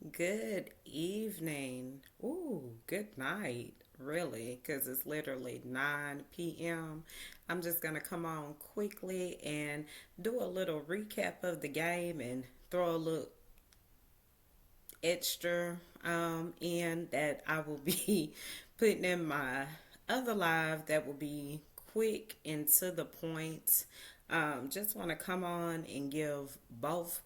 Good evening. Ooh, good night, really, because it's literally 9 p.m. I'm just going to come on quickly and do a little recap of the game and throw a little extra in that I will be putting in my other live that will be quick and to the point. Just want to come on and give both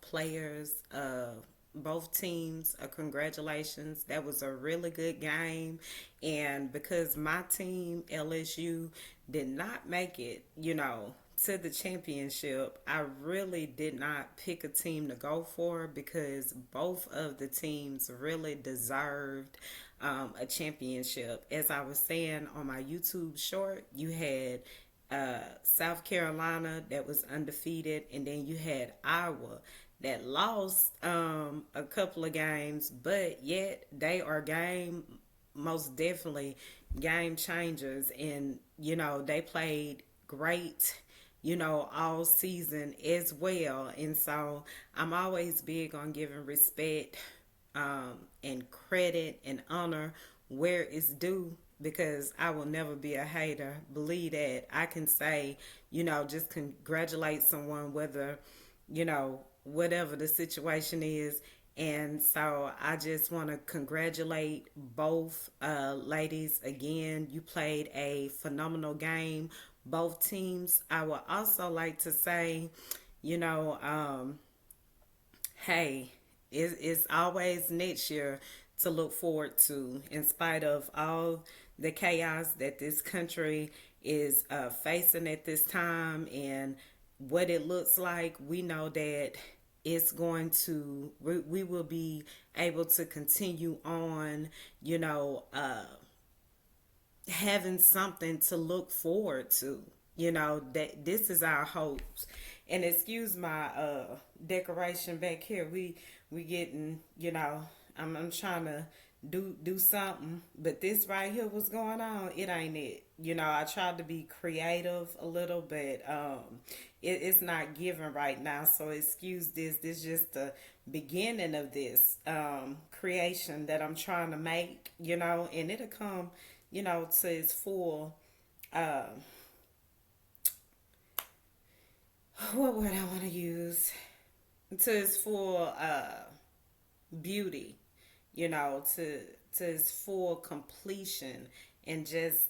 teams a congratulations. That was a really good game. And because my team, LSU, did not make it, to the championship, I really did not pick a team to go for because both of the teams really deserved a championship. As I was saying on my YouTube short, you had South Carolina that was undefeated, and then you had Iowa that lost a couple of games, but yet they are most definitely game changers, and they played great all season as well. And so I'm always big on giving respect and credit and honor where it's due because I will never be a hater. Believe that. I can say, just congratulate someone, whatever the situation is. And so I just want to congratulate both ladies again. You played a phenomenal game, both teams. I would also like to say, you know, um, hey, it's always next year to look forward to, in spite of all the chaos that this country is facing at this time and what it looks like. We know that we will be able to continue on, having something to look forward to. That this is our hopes. And excuse my decoration back here. We getting, I'm trying to do something, but this right here what's going on, it ain't it. I tried to be creative a little, but it's not given right now. So excuse this. This is just the beginning of this creation that I'm trying to make, and it'll come, to its full uh, what word I want to use, to its full beauty, to its full completion, and just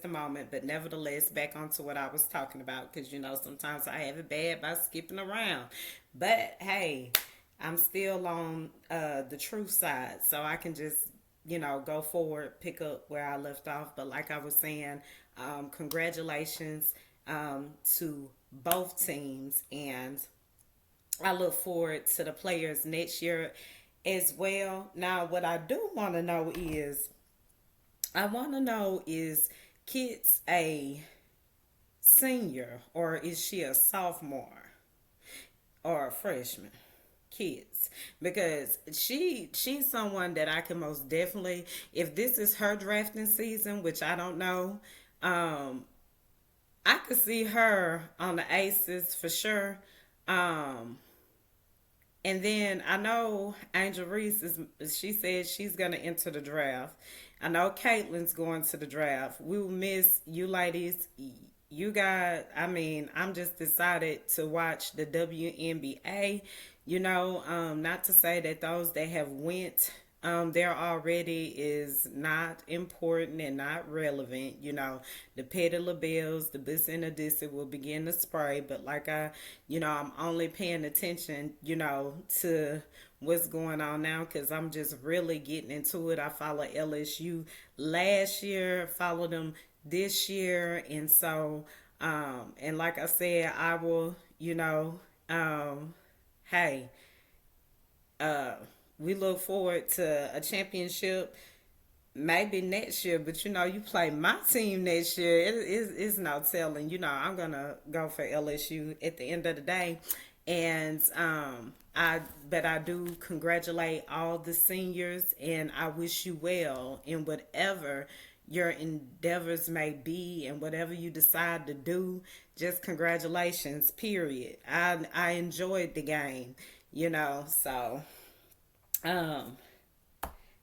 a moment. But nevertheless, back onto what I was talking about, because sometimes I have it bad by skipping around. But hey, I'm still on the truth side, so I can just go forward, pick up where I left off. But like I was saying, congratulations to both teams, and I look forward to the players next year as well. Now, what I do want to know is, Kit's a senior or is she a sophomore or a freshman? Kids, because she's someone that I can most definitely, if this is her drafting season, which I don't know, I could see her on the Aces for sure. Um, And then I know Angel Reese she said she's gonna enter the draft. I know Caitlin's going to the draft. We will miss you ladies. You got I'm just decided to watch the WNBA. Not to say that those that have went there already is not important and not relevant. The petty labels, the this and the this, it will begin to spray. But I'm only paying attention, to what's going on now because I'm just really getting into it. I followed LSU last year, followed them this year, and so, and like I said, I will, hey, uh, we look forward to a championship maybe next year, but you play my team next year. It's no telling. I'm gonna go for LSU at the end of the day, and I do congratulate all the seniors, and I wish you well in whatever your endeavors may be and whatever you decide to do. Just congratulations. Period. I enjoyed the game. So. Um,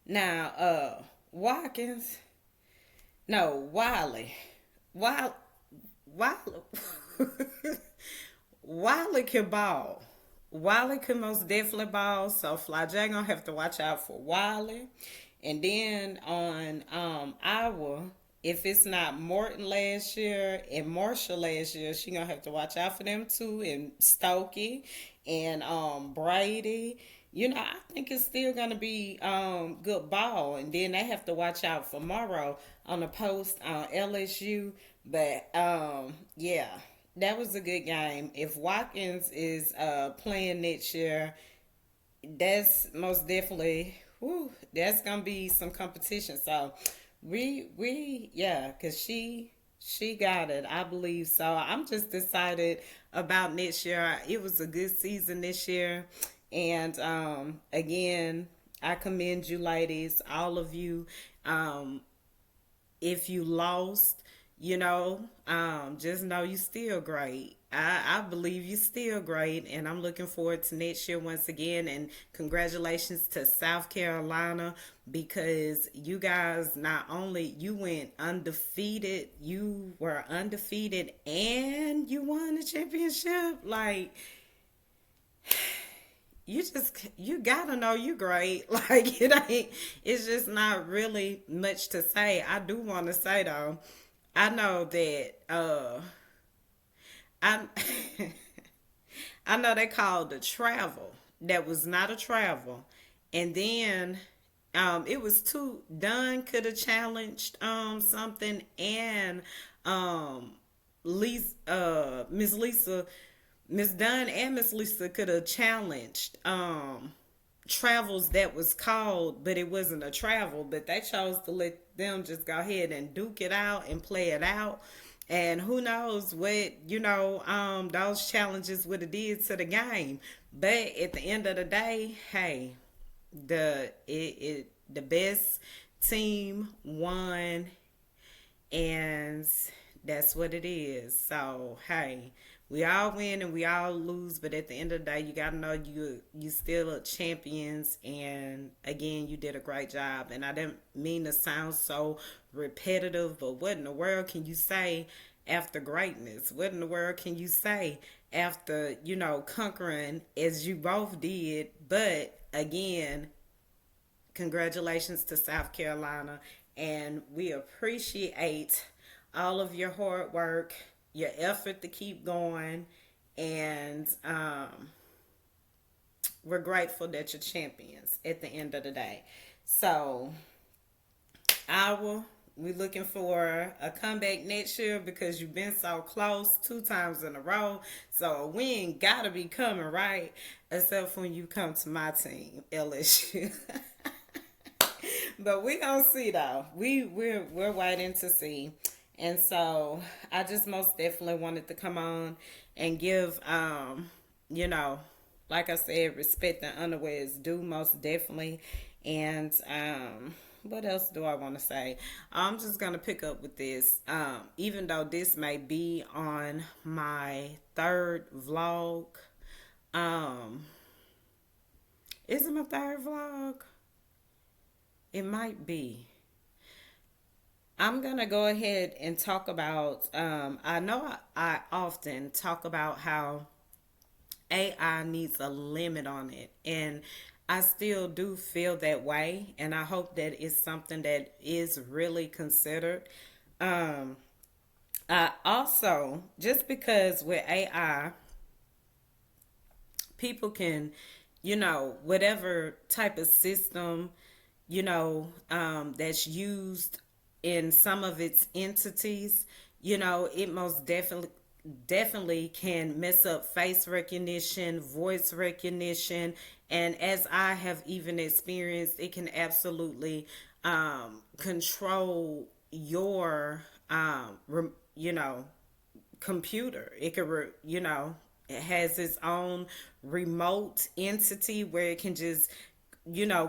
now, Watkins, no, Wiley, Wiley, Wiley can ball. Wiley can most definitely ball. So Fly J gonna have to watch out for Wiley. And then on Iowa, if it's not Morton last year and Marshall last year, she gonna have to watch out for them too. And Stokey and Brady. You know, I think it's still gonna be good ball. And then they have to watch out for Morrow on the post on LSU. But yeah, that was a good game. If Watkins is playing next year, that's most definitely that's gonna be some competition. So we yeah, cause she got it, I believe. So I'm just excited about next year. It was a good season this year, and again, I commend you, ladies, all of you. Um, if you lost, just know you still great. I believe you still great, and I'm looking forward to next year once again. And congratulations to South Carolina, because you guys, not only you went undefeated, you were undefeated, and you won the championship. Like, you gotta know you great. Like, it's just not really much to say. I do want to say though, I know that I I know they called the travel that was not a travel, and then it was two. Dunn could have challenged something, and um Miss Lisa, Miss Dunn and Miss Lisa could have challenged travels that was called, but it wasn't a travel. But they chose to let them just go ahead and duke it out and play it out. And who knows what, those challenges would have did to the game. But at the end of the day, hey, the best team won, and that's what it is. So hey, we all win and we all lose, but at the end of the day, you gotta know you still are champions. And again, you did a great job. And I didn't mean to sound so repetitive, but what in the world can you say after greatness? What in the world can you say after conquering as you both did? But again, congratulations to South Carolina, and we appreciate all of your hard work, your effort to keep going, and we're grateful that you're champions at the end of the day. So, we're looking for a comeback next year, because you've been so close 2 times in a row. So a win gotta be coming, right? Except when you come to my team, LSU. But we gonna see though. We're waiting to see. And so I just most definitely wanted to come on and give you know, like I said, respect and honor where it's due, most definitely. And what else do I want to say? I'm just gonna pick up with this. Even though this may be on my third vlog, um, is it my third vlog? It might be. I'm gonna go ahead and talk about. I know I often talk about how AI needs a limit on it, and I still do feel that way, and I hope that it's something that is really considered. Um, I also, just because with AI, people can, whatever type of system, that's used in some of its entities, it most definitely can mess up face recognition, voice recognition, and as I have even experienced, it can absolutely control your computer. It could it has its own remote entity where it can just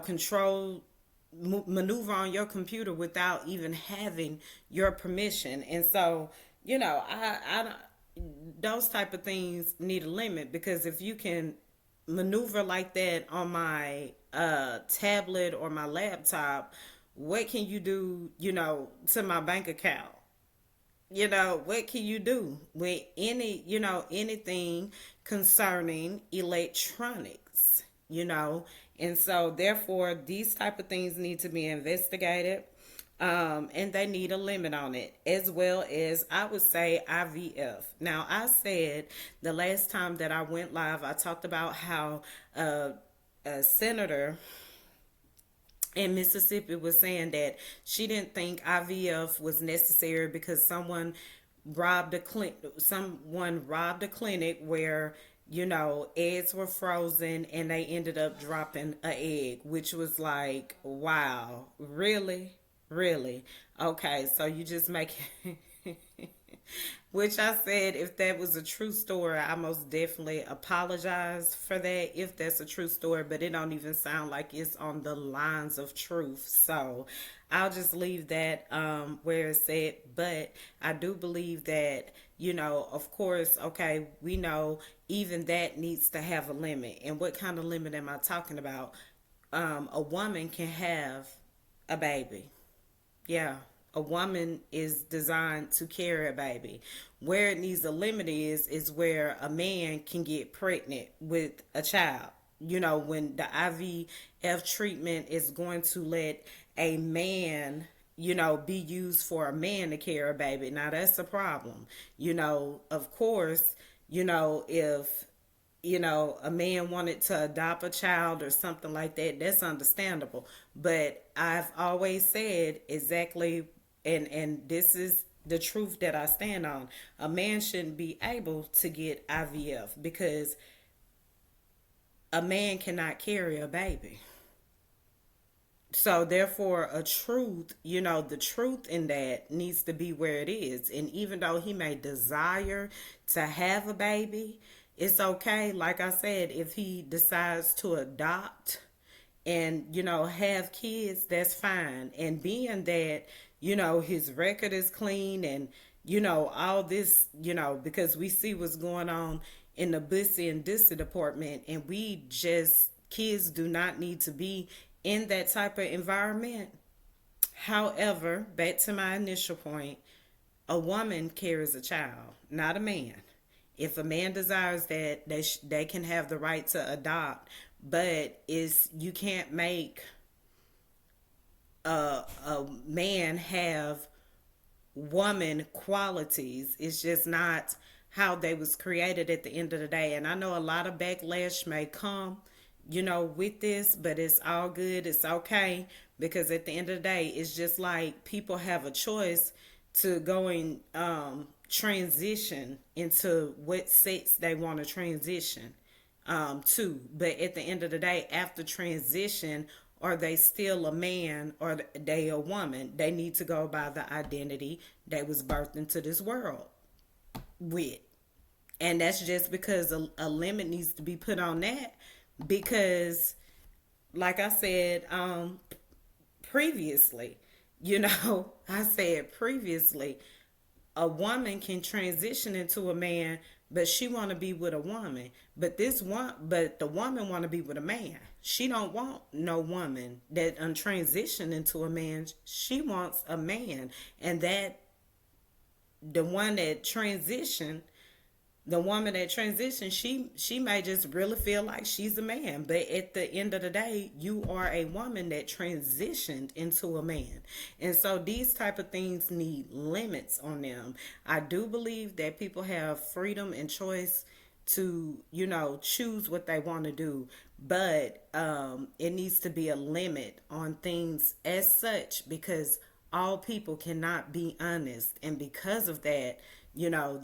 control, maneuver on your computer without even having your permission. And so I don't, those type of things need a limit, because if you can maneuver like that on my tablet or my laptop, what can you do, to my bank account? What can you do with anything concerning electronics, and so therefore these type of things need to be investigated, and they need a limit on it, as well as I would say IVF. Now, I said the last time that I went live, I talked about how a senator in Mississippi was saying that she didn't think IVF was necessary because someone robbed a clinic where eggs were frozen and they ended up dropping an egg, which was like, wow, really, okay, so you just make which I said, if that was a true story, I most definitely apologize for that if that's a true story, but it don't even sound like it's on the lines of truth. So I'll just leave that where it's at. But I do believe that, of course, okay, we know even that needs to have a limit. And what kind of limit am I talking about? A woman can have a baby. Yeah, a woman is designed to carry a baby. Where it needs a limit is where a man can get pregnant with a child. When the IVF treatment is going to let a man, be used for a man to carry a baby. Now that's a problem. Of course, if a man wanted to adopt a child or something like that, that's understandable. But I've always said exactly, and this is the truth that I stand on. A man shouldn't be able to get IVF because a man cannot carry a baby. So therefore, the truth in that needs to be where it is. And even though he may desire to have a baby, it's okay. Like I said, if he decides to adopt and, have kids, that's fine. And being that, his record is clean and, all this, because we see what's going on in the Bussy and Dissy department, and kids do not need to be in that type of environment. However, back to my initial point, a woman carries a child, not a man. If a man desires that, they can have the right to adopt, but you can't make a man have woman qualities. It's just not how they was created at the end of the day. And I know a lot of backlash may come, with this, but it's all good. It's okay, because at the end of the day, it's just like people have a choice to go and transition into what sex they want to transition to. But at the end of the day, after transition, are they still a man or they a woman? They need to go by the identity they was birthed into this world with. And that's just because a limit needs to be put on that, because like I said previously, I said previously, a woman can transition into a man, but she want to be with a woman. But the woman want to be with a man. She don't want no woman that transition into a man. She wants a man, and that the one that transition the woman that transitions, she may just really feel like she's a man, but at the end of the day, you are a woman that transitioned into a man. And so these type of things need limits on them. I do believe that people have freedom and choice to choose what they want to do, but it needs to be a limit on things as such, because all people cannot be honest. And because of that,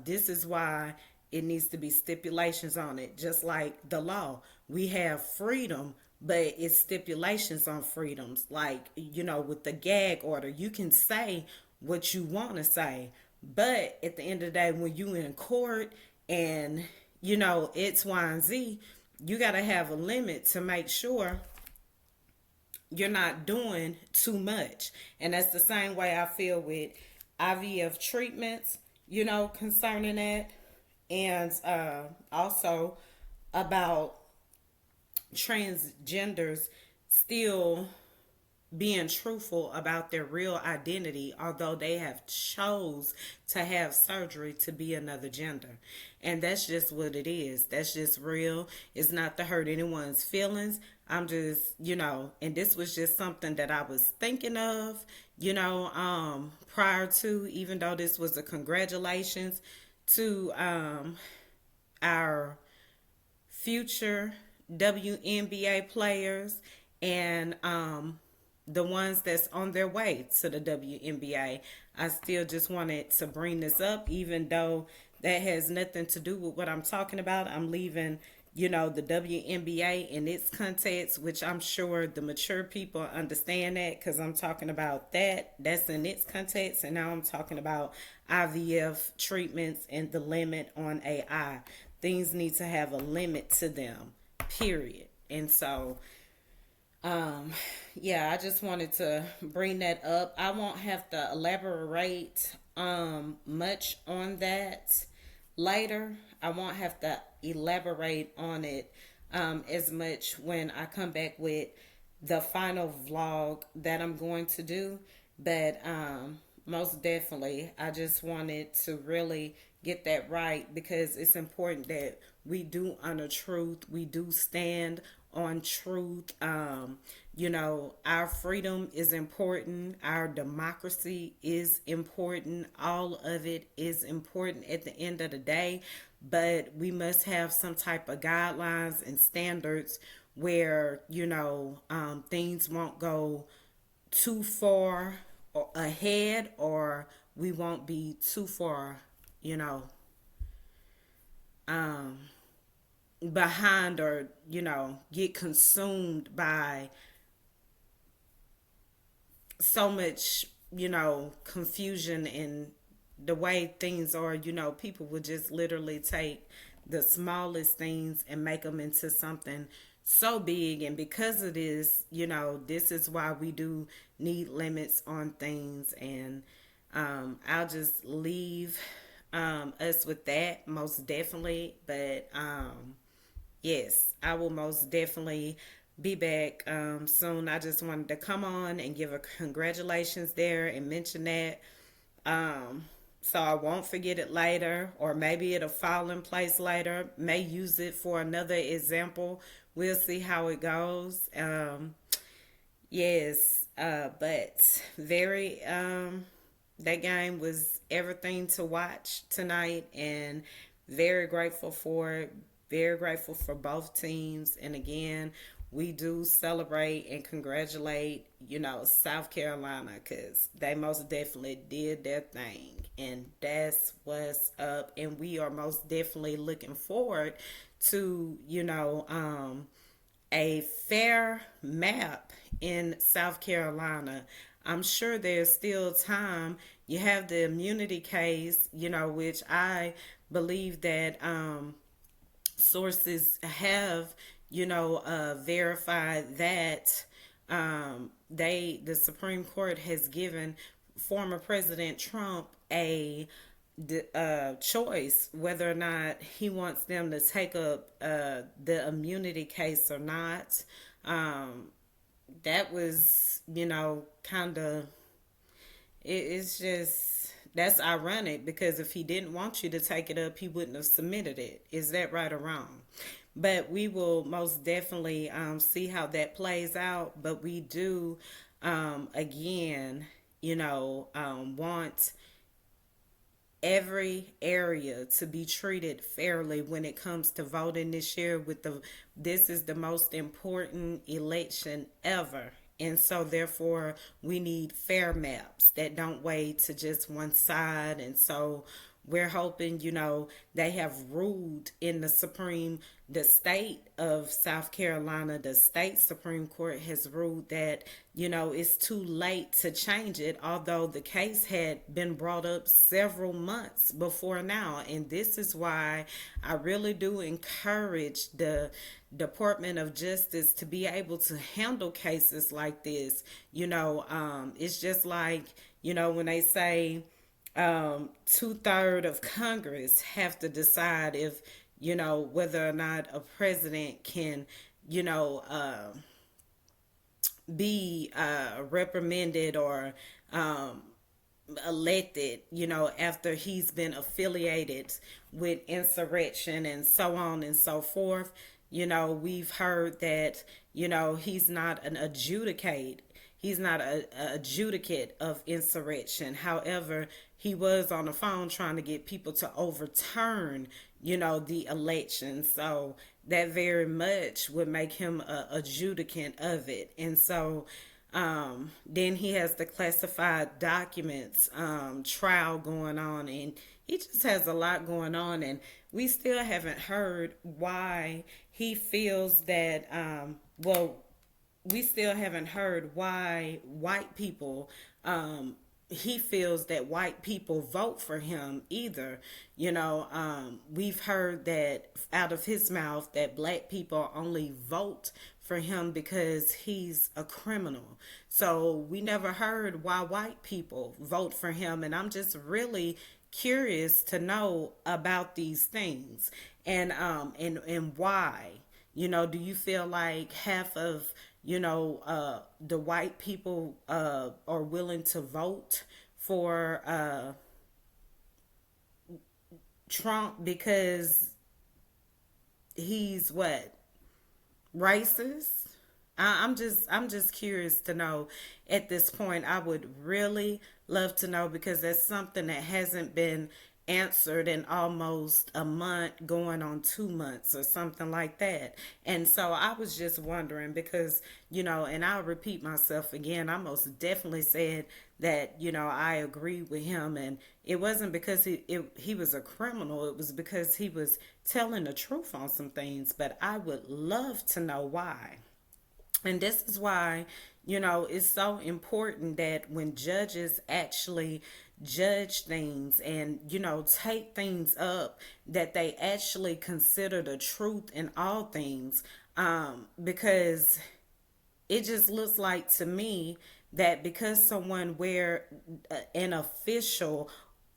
this is why it needs to be stipulations on it. Just like the law, we have freedom, but it's stipulations on freedoms. Like, with the gag order, you can say what you want to say, but at the end of the day, when you in court and X, Y, and Z, you got to have a limit to make sure you're not doing too much. And that's the same way I feel with IVF treatments, concerning that. And also about transgenders still being truthful about their real identity, although they have chose to have surgery to be another gender. And that's just what it is. That's just real. It's not to hurt anyone's feelings. I'm just, and this was just something that I was thinking of, prior to, even though this was a congratulations to our future WNBA players, and the ones that's on their way to the WNBA. I still just wanted to bring this up, even though that has nothing to do with what I'm talking about. I'm leaving, the WNBA in its context, which I'm sure the mature people understand that, because I'm talking about that. That's in its context. And now I'm talking about IVF treatments and the limit on AI. Things need to have a limit to them, period. And so, yeah, I just wanted to bring that up. I won't have to elaborate much on that later. I won't have to elaborate on it as much when I come back with the final vlog that I'm going to do. But most definitely, I just wanted to really get that right, because it's important that we do honor truth. We do stand on truth. Our freedom is important. Our democracy is important. All of it is important at the end of the day. But we must have some type of guidelines and standards where, things won't go too far ahead, or we won't be too far, um, behind, or get consumed by so much confusion and the way things are. People would just literally take the smallest things and make them into something so big. And because of this, this is why we do need limits on things. And I'll just leave us with that, most definitely. But yes, I will most definitely be back soon. I just wanted to come on and give a congratulations there and mention that. So I won't forget it later, or maybe it'll fall in place later. May use it for another example. We'll see how it goes. Yes, but very, that game was everything to watch tonight, and very grateful for it. Very grateful for both teams. And again, we do celebrate and congratulate, South Carolina, because they most definitely did their thing. And that's what's up. And we are most definitely looking forward to, a fair map in South Carolina. I'm sure there's still time. You have the immunity case, which I believe that sources have, verified that the Supreme Court has given former President Trump a choice whether or not he wants them to take up the immunity case or not. That was, kind of, it's just, that's ironic, because if he didn't want you to take it up, he wouldn't have submitted it. Is that right or wrong? But we will most definitely see how that plays out. But we do, again, want every area to be treated fairly when it comes to voting this year. This is the most important election ever. And so therefore we need fair maps that don't weigh to just one side. And so we're hoping, they have ruled in the state of South Carolina, the state Supreme Court has ruled that, it's too late to change it, although the case had been brought up several months before now. And this is why I really do encourage the Department of Justice to be able to handle cases like this. It's just like, when they say, 2/3 of Congress have to decide if, whether or not a president can, be reprimanded or um, elected, after he's been affiliated with insurrection and so on and so forth. We've heard that, he's not an adjudicate. He's not a adjudicate of insurrection. However, he was on the phone trying to get people to overturn, the election. So that very much would make him a adjudicant of it. And so then he has the classified documents trial going on, and he just has a lot going on. And we still haven't heard why he feels that, we still haven't heard why white people, he feels that white people vote for him either. We've heard that out of his mouth that black people only vote for him because he's a criminal. So we never heard why white people vote for him. And I'm just really curious to know about these things and why. Do you feel like half of the white people are willing to vote for Trump because he's what, racist? I'm just curious to know at this point. I would really love to know because that's something that hasn't been answered in almost a month, going on 2 months or something like that. And so I was just wondering because, and I'll repeat myself again, I most definitely said that, I agree with him. And it wasn't because he was a criminal, it was because he was telling the truth on some things. But I would love to know why. And this is why, it's so important that when judges actually judge things and, take things up, that they actually consider the truth in all things. Because it just looks like to me that because someone where an official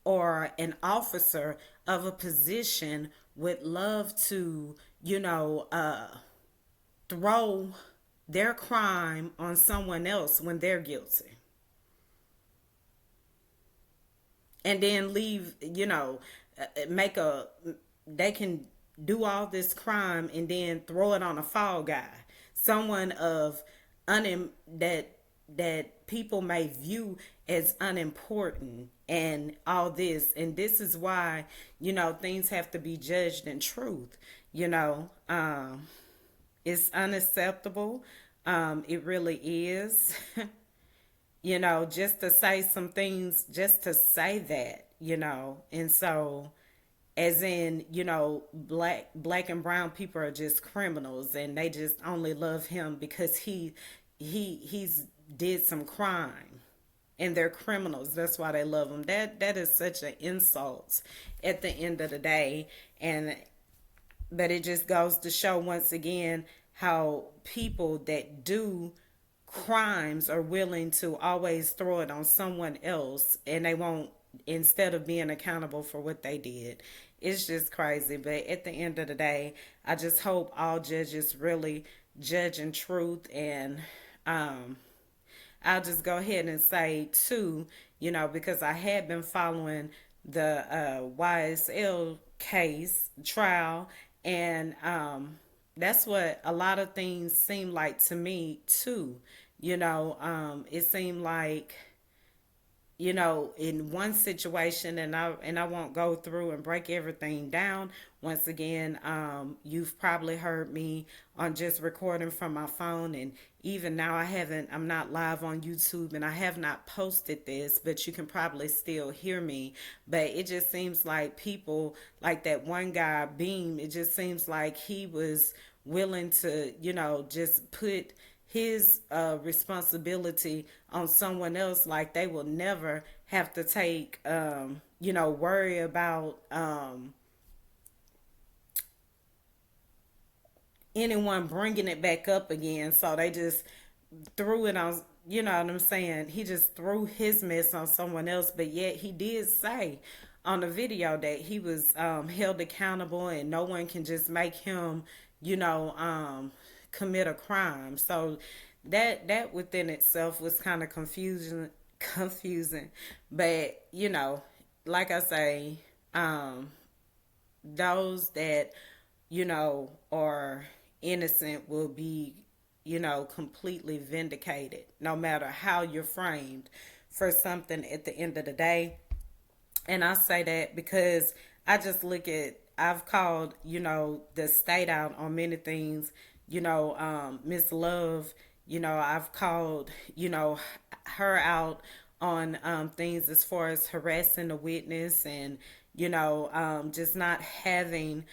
or an officer of a position would love to, throw their crime on someone else when they're guilty and then leave, make a, they can do all this crime and then throw it on a fall guy, someone of that people may view as unimportant and all this. And this is why, things have to be judged in truth. It's unacceptable. It really is. Just to say some things, just to say that, and so as in, black and brown people are just criminals and they just only love him because he's did some crime and they're criminals. That's why they love him. That is such an insult at the end of the day. And but it just goes to show once again how people that do crimes are willing to always throw it on someone else and they won't, instead of being accountable for what they did. It's just crazy. But at the end of the day, I just hope all judges really judge in truth. And I'll just go ahead and say too, because I had been following the YSL case trial, and that's what a lot of things seem like to me too. It seemed like, in one situation, and I won't go through and break everything down. Once again, you've probably heard me on just recording from my phone, and even now I'm not live on YouTube, and I have not posted this, but you can probably still hear me. But it just seems like people, like that one guy, Beam, it just seems like he was willing to, just put his responsibility on someone else, like they will never have to take, worry about anyone bringing it back up again. So they just threw it on, you know what I'm saying? He just threw his mess on someone else, but yet he did say on the video that he was held accountable and no one can just make him, commit a crime. So that within itself was kind of confusing. But like I say, um, those that are innocent will be completely vindicated, no matter how you're framed for something at the end of the day. And I say that because I just look at, I've called, the state out on many things, Miss Love, I've called, her out on things as far as harassing the witness and, just not having,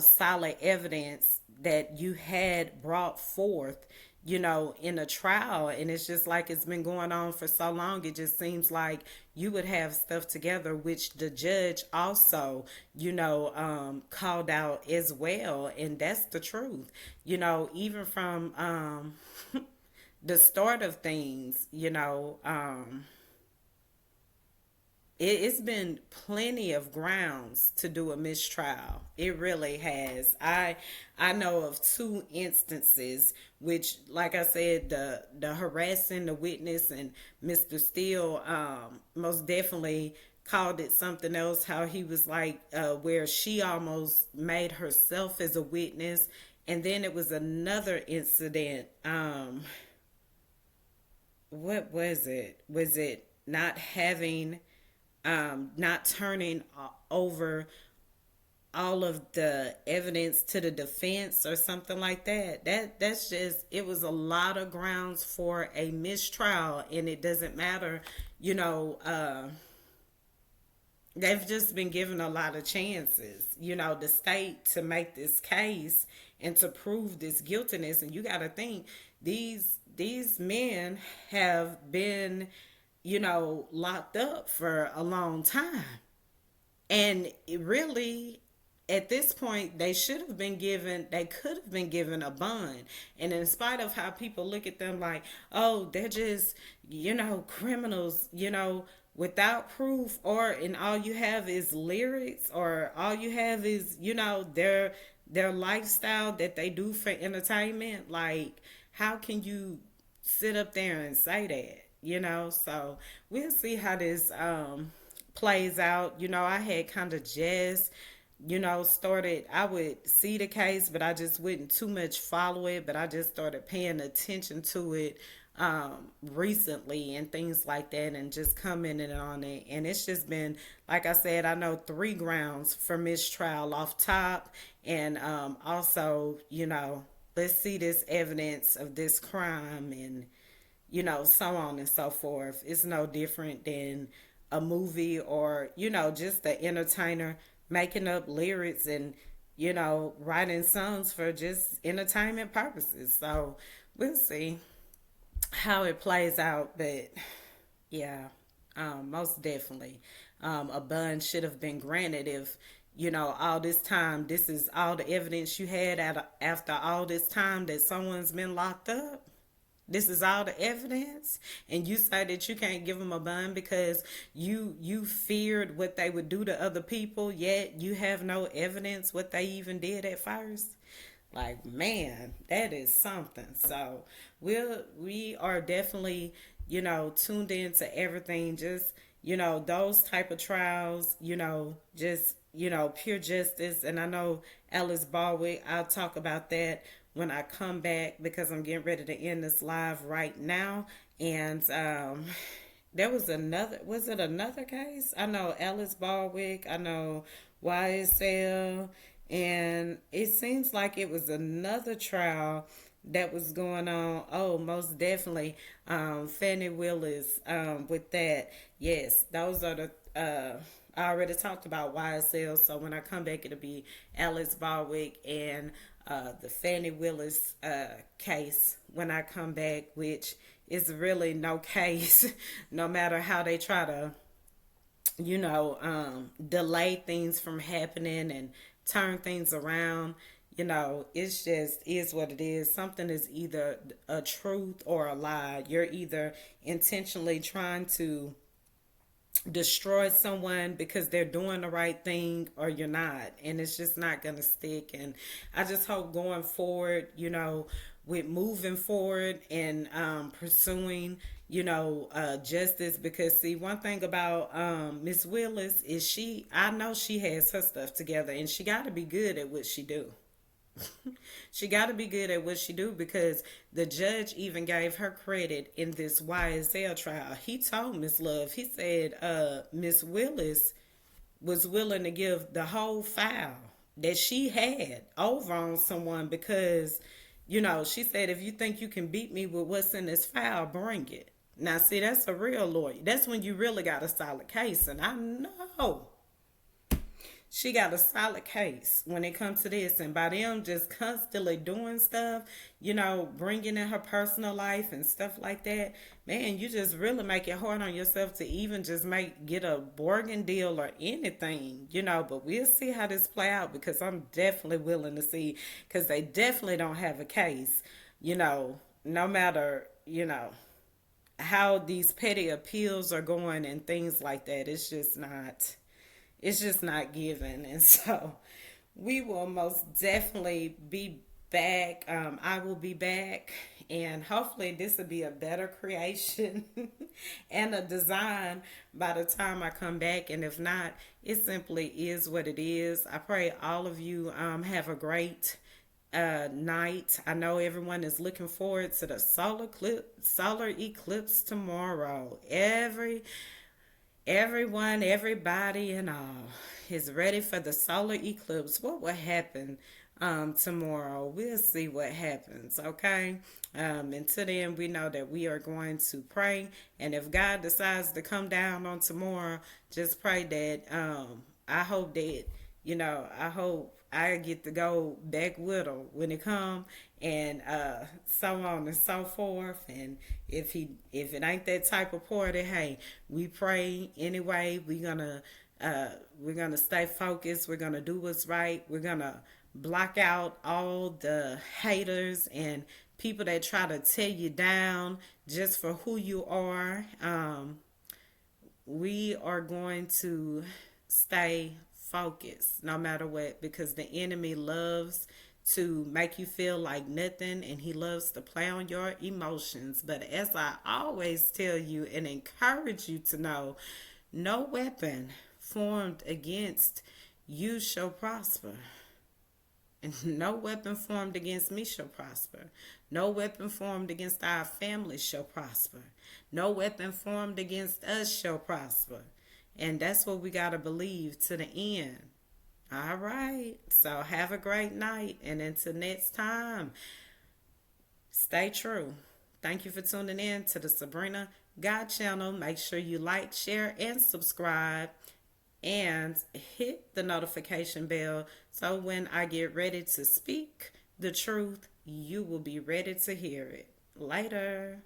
solid evidence that you had brought forth, in a trial. And it's just like it's been going on for so long. It just seems like you would have stuff together, which the judge also, called out as well. And that's the truth, even from the start of things, it's been plenty of grounds to do a mistrial. It really has. I know of two instances, which, like I said, the harassing the witness and Mr. Steele most definitely called it something else. How he was like, where she almost made herself as a witness, and then it was another incident. What was it? Was it not having not turning over all of the evidence to the defense or something like that. That's just, it was a lot of grounds for a mistrial, and it doesn't matter, you know. They've just been given a lot of chances, the state to make this case and to prove this guiltiness. And you got to think, these men have been, locked up for a long time. And it really, at this point, they could have been given a bond. And in spite of how people look at them like, oh, they're just, criminals, without proof, and all you have is lyrics, or all you have is, their lifestyle that they do for entertainment. Like, how can you sit up there and say that? So we'll see how this plays out. I had kind of just, started, I would see the case, but I just wouldn't too much follow it. But I just started paying attention to it recently and things like that, and just commenting on it. And it's just been, like I said, I know 3 grounds for mistrial off top. And also, let's see this evidence of this crime, and so on and so forth. It's no different than a movie, or, just the entertainer making up lyrics and, writing songs for just entertainment purposes. So we'll see how it plays out. But yeah, most definitely. A bond should have been granted if, all this time, this is all the evidence you had after all this time that someone's been locked up. This is all the evidence, and you say that you can't give them a bond because you feared what they would do to other people, yet you have no evidence what they even did at first. Like, man, that is something. So we are definitely, tuned into everything. Just, those type of trials, just, pure justice. And I know Alice Barwick, I'll talk about that when I come back, because I'm getting ready to end this live right now. And there was it another case? I know Alice Barwick, I know YSL, and it seems like it was another trial that was going on. Oh, most definitely, Fannie Willis, with that. Yes, those are the, I already talked about YSL, so when I come back, it'll be Alice Barwick and the Fannie Willis case when I come back, which is really no case, no matter how they try to, delay things from happening and turn things around. It's just is what it is. Something is either a truth or a lie. You're either intentionally trying to destroy someone because they're doing the right thing, or you're not, and it's just not gonna stick. And I just hope going forward, with moving forward and pursuing, justice. Because see, one thing about Miss Willis is I know she has her stuff together, and she got to be good at what she do. She got to be good at what she do, because the judge even gave her credit in this YSL trial. He told Miss Love, he said, Miss Willis was willing to give the whole file that she had over on someone, because, she said, if you think you can beat me with what's in this file, bring it. Now, see, that's a real lawyer. That's when you really got a solid case. And I know she got a solid case when it comes to this. And by them just constantly doing stuff, bringing in her personal life and stuff like that, man, you just really make it hard on yourself to even just get a bargain deal or anything, but we'll see how this play out, because I'm definitely willing to see, because they definitely don't have a case, no matter, how these petty appeals are going and things like that. It's just not given. And so we will most definitely be back. I will be back, and hopefully this will be a better creation and a design by the time I come back. And if not, it simply is what it is. I pray all of you have a great night. I know everyone is looking forward to the solar eclipse tomorrow. Everyone, everybody, and all is ready for the solar eclipse. What will happen tomorrow? We'll see what happens, okay? Until then, we know that we are going to pray. And if God decides to come down on tomorrow, just pray that I hope that, I hope I get to go back with her when it come, and so on and so forth. And if it ain't that type of party, hey, we pray anyway. We're gonna stay focused. We're gonna do what's right. We're gonna block out all the haters and people that try to tear you down just for who you are. We are going to stay focused no matter what, because the enemy loves to make you feel like nothing, and he loves to play on your emotions. But as I always tell you and encourage you to know, no weapon formed against you shall prosper. And no weapon formed against me shall prosper. No weapon formed against our family shall prosper. No weapon formed against us shall prosper. And that's what we got to believe to the end. All right. So have a great night. And until next time, stay true. Thank you for tuning in to the Sabrina God channel. Make sure you like, share, and subscribe. And hit the notification bell, so when I get ready to speak the truth, you will be ready to hear it. Later.